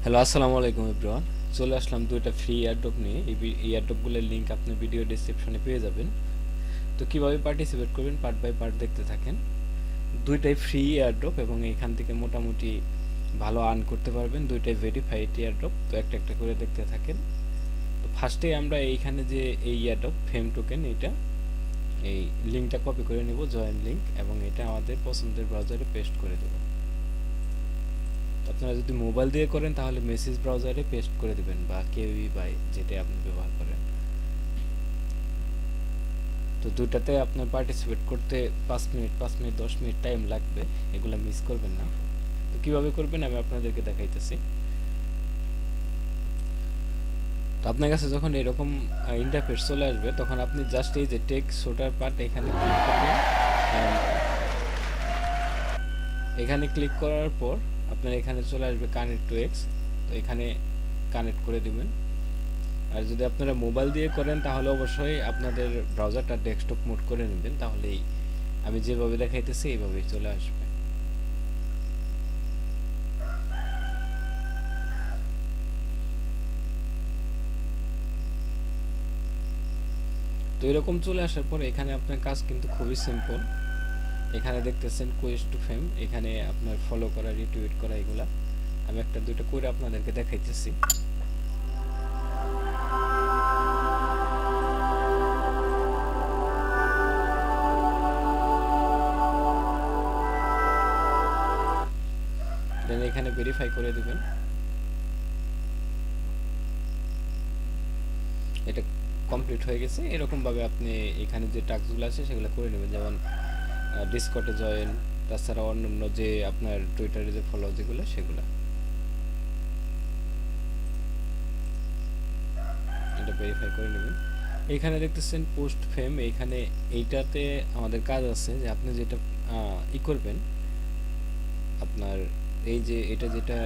Hello, আসসালামু আলাইকুম everyone. চলে আসলাম দুইটা ফ্রি এয়ারড্রপ নিয়ে। এই এয়ারড্রপগুলোর লিঙ্ক আপনি ভিডিও ডেসক্রিপশনে পেয়ে যাবেন। তো কিভাবে পার্টিসিপেট করবেন পার্ট বাই পার্ট দেখতে থাকেন। দুইটাই ফ্রি এয়ারড্রপ এবং এখান থেকে মোটামুটি ভালো আর্ন করতে পারবেন। দুইটাই ভেরিফাইড এয়ারড্রপ। তো একটা একটা করে দেখতে থাকেন। তো ফার্স্টে আমরা এইখানে যে এই এয়ারড্রপ ফেম টোকেন এটা এই লিঙ্কটা কপি করে নেব, জয়েন লিঙ্ক, এবং এটা আমাদের পছন্দের ব্রাউজারে পেস্ট করে দেব। আপনারা যদি মোবাইল দিয়ে করেন তাহলে মেসেজ ব্রাউজারে পেস্ট করে দিবেন, বা কেউই বাই যেটা আপনি ব্যবহার করেন। তো দুটাতে আপনার পার্টিসিপেট করতে 5 মিনিট 5 মিনিট 10 মিনিট টাইম লাগবে, এগুলো মিস করবেন না। তো কীভাবে করবেন আমি আপনাদেরকে দেখাইতেছি। তো আপনার কাছে যখন এরকম ইন্টারফেস চলে আসবে তখন আপনি জাস্ট এই যে টেক শোটার পার্ট এখানে ক্লিক করবেন। এখানে ক্লিক করার পর আপনার এখানে চলে আসবে কানেক্ট টু এক্স। তো এখানে কানেক্ট করে দিবেন। আর যদি আপনারা মোবাইল দিয়ে করেন তাহলে অবশ্যই আপনাদের ব্রাউজারটা ডেস্কটপ মোড করে নেবেন, তাহলেই আমি যেভাবে দেখাইতেছি এইভাবেই চলে আসবে। তো এরকম চলে আসার পর এখানে আপনার কাজ কিন্তু খুবই সিম্পল। এখানে দেখতেছেন কোয়েস্ট টু ফেম, এখানে আপনার ফলো করা, রিটুইট করা, এগুলা আমি একটা দুইটা করে আপনাদেরকে দেখাইতেছি। দেন এখানে ভেরিফাই করে দিবেন। এটা কমপ্লিট হয়ে গেছে। এরকমভাবে আপনি এখানে যে টাস্কগুলো আছে সেগুলো করে নেবেন, যেমন ডিসকর্ডে জয়েন, তাছাড়া অন্যান্য যে আপনার টুইটারে যে ফলো যেগুলো সেগুলো। এটা ভেরিফাই করে নেবেন। এইখানে দেখতেছেন পোস্ট ফেম, এইখানে এইটাতে আমাদের কাজ আছে যে আপনি যেটা করবেন, আপনার এই যে এটা যেটা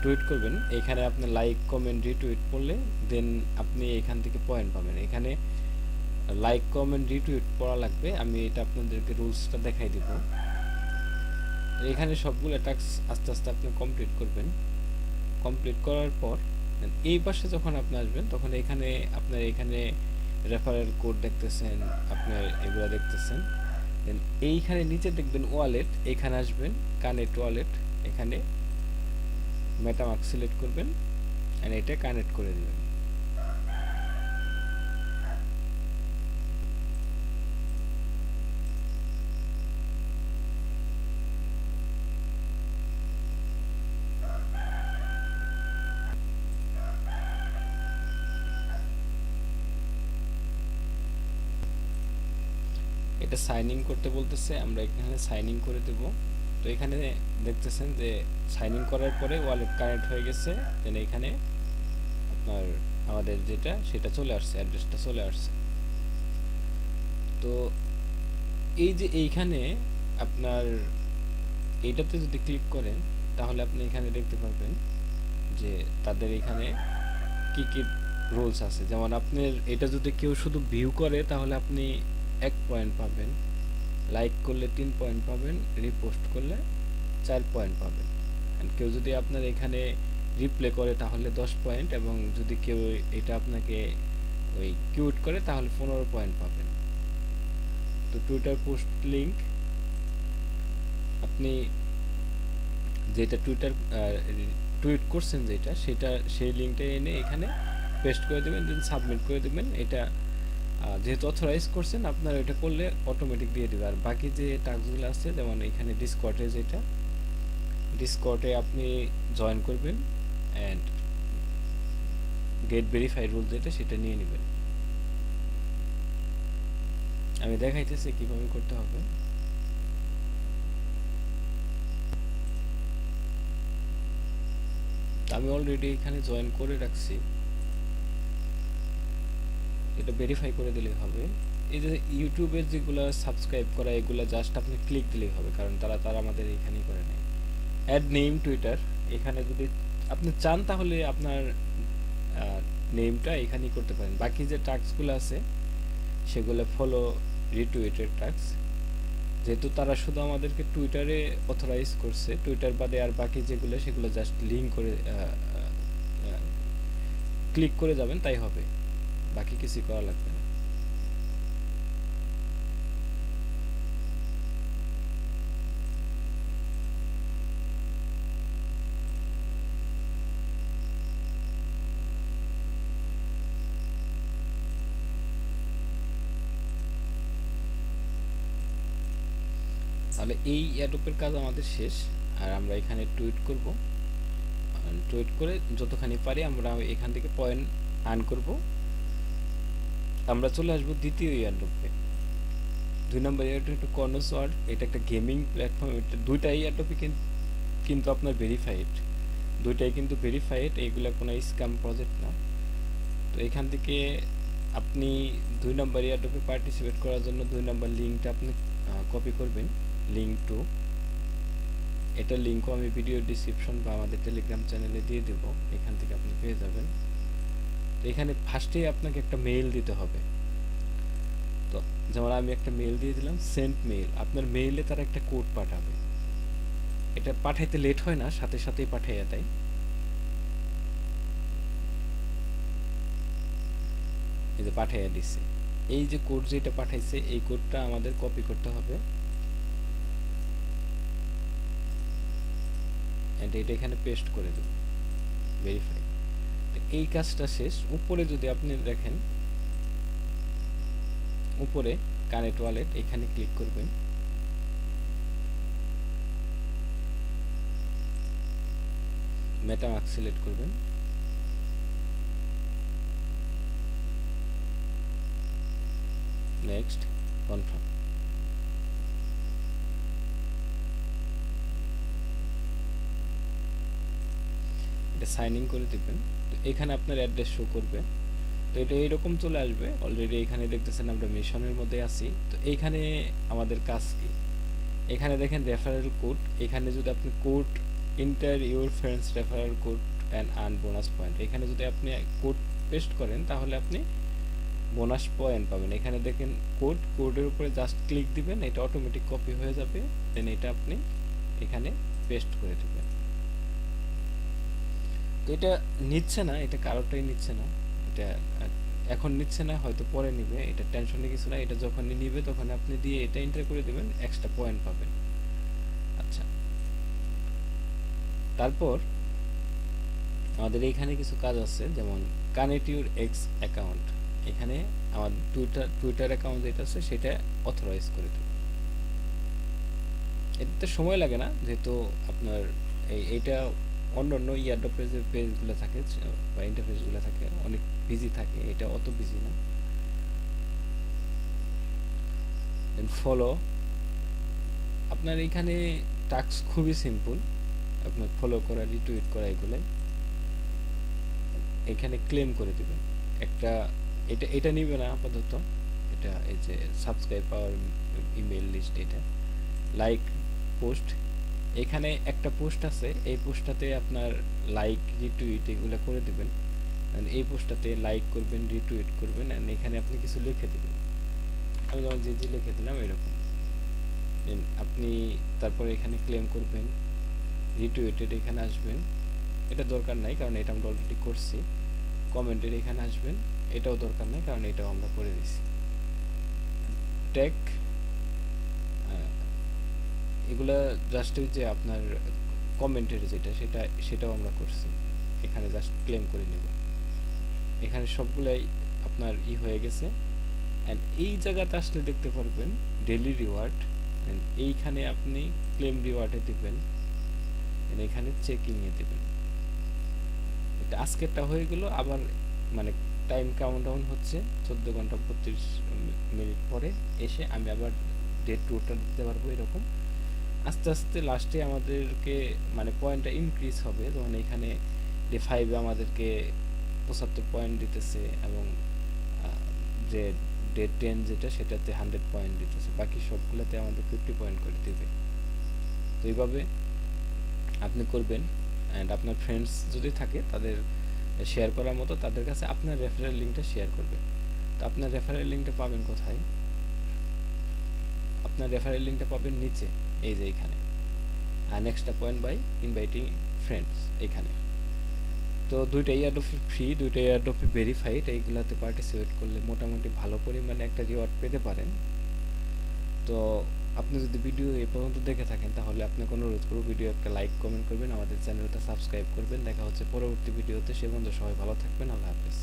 টুইট করবেন, এখানে আপনি লাইক কমেন্ট রিটুইট করলে দেন আপনি এখান থেকে পয়েন্ট পাবেন। এখানে লাইক কমেন্ট রিটুইট পড়া লাগবে, আমি এটা আপনাদেরকে রুলসটা দেখাই দিব। এখানে সবগুলো টাস্ক আস্তে আস্তে আপনি কমপ্লিট করবেন। কমপ্লিট করার পর এই পাশে যখন আপনি আসবেন তখন এখানে আপনার এখানে রেফারেল কোড দেখতেছেন, আপনার এগুলো দেখতেছেন। দেন এইখানে নিচে দেখবেন ওয়ালেট, এখানে আসবেন কানেক্ট ওয়ালেট, এখানে মেটামাস্ক সিলেক্ট করবেন এন্ড এটা কানেক্ট করে দিবেন। এটা সাইন ইন করতে বলতেছে, আমরা এখানে সাইন ইন করে দেব। তো এখানে দেখতেছেন যে সাইন ইন করার পরে ওয়ালেট কানেক্ট হয়ে গেছে। দেন এখানে আপনার আমাদের যেটা সেটা চলে আসছে, অ্যাড্রেসটা চলে আসছে। তো এই যে এইখানে আপনার এইটাতে যদি ক্লিক করেন তাহলে আপনি এখানে দেখতে পারবেন যে তাদের এখানে কি কি রুলস আছে। যেমন আপনার এটা যদি কেউ শুধু ভিউ করে তাহলে আপনি 1 পয়েন্ট পাবেন, লাইক করলে 3 পয়েন্ট পাবেন, রিপোস্ট করলে 4 পয়েন্ট পাবেন। কেউ যদি আপনার এখানে রিপ্লে করে তাহলে 10 পয়েন্ট, এবং যদি কেউ এটা আপনাকে ওই কিউট করে তাহলে 15 পয়েন্ট পাবেন। তো টুইটার পোস্ট লিঙ্ক আপনি যেটা টুইট করছেন যেটা সেটা সেই লিঙ্কটা এনে এখানে পেস্ট করে দেবেন, দেন সাবমিট করে দেবেন। এটা যেহেতু অথরাইজ করছেন আপনার এটা করলে অটোমেটিক দিয়ে দেবে। আর বাকি যে টাস্কগুলো আছে যেমন এখানে ডিসকর্ডে যেটা, ডিসকর্ডে আপনি জয়েন করবেন অ্যান্ড গেট ভেরিফাইড রুল যেটা সেটা নিয়ে নেবেন। আমি দেখাইতেছি কিভাবে করতে হবে। আমি অলরেডি এখানে জয়েন করে রাখছি, এটা ভেরিফাই করে দিলেই হবে। এই যে ইউটিউবের যেগুলো সাবস্ক্রাইব করা এগুলো জাস্ট আপনি ক্লিক দিলেই হবে, কারণ তারা আমাদের এখানেই করে নেয়। অ্যাড নেম টুইটার, এখানে যদি আপনি চান তাহলে আপনার নেমটা এখানেই করতে পারেন। বাকি যে টাস্কগুলো আছে সেগুলো ফলো রিটুইটের টাস্ক, যেহেতু তারা শুধু আমাদেরকে টুইটারে অথরাইজ করছে, টুইটার বাদে আর বাকি যেগুলো সেগুলো জাস্ট লিঙ্ক করে ক্লিক করে যাবেন, তাই হবে, বাকি কিছু করা লাগবে না। তাহলে এই অ্যাডোপের কাজ আমাদের শেষ। আর আমরা এখানে টুইট করব, টুইট করে যতখানি পারি আমরা এখান থেকে পয়েন্ট আর্ন করব। আমরা চলে আসবো দ্বিতীয় এয়ারড্রপে। 2 নম্বর এয়ারড্রপ একটু কর্নসওয়ার্ড, এটা একটা গেমিং প্ল্যাটফর্ম। এটা দুইটাই এয়ারড্রপই কিন্তু আপনার ভেরিফাইড, দুইটাই কিন্তু ভেরিফাইড, এইগুলো কোনো স্ক্যাম প্রজেক্ট না। তো এখান থেকে আপনি 2 নম্বর এয়ারড্রপে পার্টিসিপেট করার জন্য 2 নম্বর লিঙ্কটা আপনি কপি করবেন, লিঙ্ক টু। এটার লিঙ্কও আমি ভিডিও ডিসক্রিপশন বা আমাদের টেলিগ্রাম চ্যানেলে দিয়ে দেবো, এখান থেকে আপনি পেয়ে যাবেন। তো এখানে ফার্স্টেই আপনাকে একটা মেইল দিতে হবে। তো যেমন আমি একটা মেইল দিয়ে দিলাম, সেন্ট মেইল। আপনার মেইলে তারা একটা কোড পাঠাবে, এটা পাঠাইতে লেট হয় না, সাথে সাথেই পাঠাইয়া দেয়। এই যে পাঠাইয়া দিচ্ছে, এই যে কোড যেটা পাঠাইছে এই কোডটা আমাদের কপি করতে হবে, এটা এখানে পেস্ট করে দেব, ভেরিফাই। এই কাজটা শেষ। উপরে যদি আপনি দেখেন, উপরে কানেক্ট ওয়ালেট, এখানে ক্লিক করবেন। মেটামাস্ক সিলেক্ট করবেন, নেক্সট, কনফার্ম। এটা সাইন ইন করে দিবেন। তো এখানে আপনার অ্যাড্রেস শো করবে। তো এটা এইরকম চলে আসবে। অলরেডি এখানে দেখতেছেন আমরা মিশনের মধ্যে আছি। তো এইখানে আমাদের কাজ কি, এখানে দেখেন রেফারেল কোড। এখানে যদি আপনি code inter your friends referral code and earn bonus point, এখানে যদি আপনি কোড পেস্ট করেন তাহলে আপনি বোনাস পয়েন্ট পাবেন। এখানে দেখেন কোডের উপরে জাস্ট ক্লিক দিবেন, এটা অটোমেটিক কপি হয়ে যাবে। দেন এটা আপনি এখানে পেস্ট করে দেবেন। তো এটা নিচ্ছে না, এটা কারোরটাই নিচ্ছে না, এটা এখন নিচ্ছে না, হয়তো পরে নিবে, এটা টেনশনে কিছু না। এটা যখনই নিবে তখন আপনি দিয়ে এটা এন্টার করে দেবেন, এক্সট্রা পয়েন্ট পাবেন। আচ্ছা, তারপর আমাদের এইখানে কিছু কাজ আছে, যেমন কানেক্ট ইউর এক্স অ্যাকাউন্ট। এখানে আমার টুইটার অ্যাকাউন্ট যেটা আছে সেটা অথরাইজ করে দেব। এতে সময় লাগে না, যেহেতু আপনার এইটা অন্য ইয়ারড্রপের যে পেজগুলো থাকে বা ইন্টারফেসগুলো থাকে অনেক বিজি থাকে, এটা অত বিজি না। দেন ফলো, আপনার এখানে টাস্ক খুবই সিম্পল, আপনার ফলো করা, রিটুইট করা, এগুলাই এখানে ক্লেম করে দিবেন একটা। এটা নিবে না আপাতত, এটা এই যে সাবস্ক্রাইব পাওয়ার ইমেল লিস্ট, এটা লাইক পোস্ট, এখানে একটা পোস্ট আছে, এই পোস্টটাতে আপনার লাইক রিটুইট এগুলো করে দিবেন। এই পোস্টটাতে লাইক করবেন, রিটুইট করবেন, এন্ড এখানে আপনি কিছু লিখে দিবেন। আমি যেমন যে লিখে দিলাম এরকম। আপনি তারপরে এখানে ক্লেম করবেন, রিটুইটেড এখানে আসবেন, এটা দরকার নাই কারণ এটা আমরা অলরেডি করছি। কমেন্টের এখানে আসবেন, এটাও দরকার নাই কারণ এটাও আমরা করে দিছি। ট্যাগ এগুলা জাস্ট ওই যে আপনার কমেন্টের যেটা সেটাও আমরা করছি, এখানে জাস্ট ক্লেম করে নেব। এখানে সবগুলাই আপনার হয়ে গেছে। অ্যান্ড এই জায়গাতে আসলে দেখতে পারবেন ডেইলি রিওয়ার্ড, এইখানে আপনি ক্লেম রিওয়ার্ডে দিবেন, এখানে চেকিংয়ে দেবেন। এটা আজকেরটা হয়ে গেল, আবার মানে টাইম কাউন্টডাউন হচ্ছে 14 ঘন্টা 32 মিনিট পরে এসে আমি আবার ডেট টুটা দিতে পারবো। এরকম আস্তে আস্তে লাস্টে আমাদেরকে মানে পয়েন্টটা ইনক্রিজ হবে, যেমন এখানে ডে 5-এ আমাদেরকে 75 পয়েন্ট দিতেছে, এবং যে ডে 10 যেটা সেটাতে 100 পয়েন্ট দিতেছে, বাকি সবগুলোতে আমাদের 50 পয়েন্ট করে দেবে। তো এইভাবে আপনি করবেন। অ্যান্ড আপনার ফ্রেন্ডস যদি থাকে তাদের শেয়ার করার মতো তাদের কাছে আপনার রেফারেল লিঙ্কটা শেয়ার করবেন। তো আপনার রেফারেল লিঙ্কটা পাবেন কোথায়? আপনার রেফারেল লিঙ্কটা পাবেন নিচে, এই যে এখানে, আর next point by inviting friends এখানে। তো তো দুইটা এয়ারড্রপই ফ্রি, দুইটা এয়ারড্রপই ভেরিফাইড। এইগুলাতে পার্টিসিপেট করলে মোটামুটি ভালো পরিমাণে একটা রিওয়ার্ড পেতে পারেন। তো আপনি যদি ভিডিও এ পর্যন্ত দেখে থাকেন তাহলে আপনাকে অনুরোধ করব ভিডিও একটা লাইক কমেন্ট করবেন, আমাদের চ্যানেলটা সাবস্ক্রাইব করবেন। দেখা হচ্ছে পরবর্তী ভিডিওতে। সে পর্যন্ত সবাই ভালো থাকবেন। আল্লাহ হাফেজ।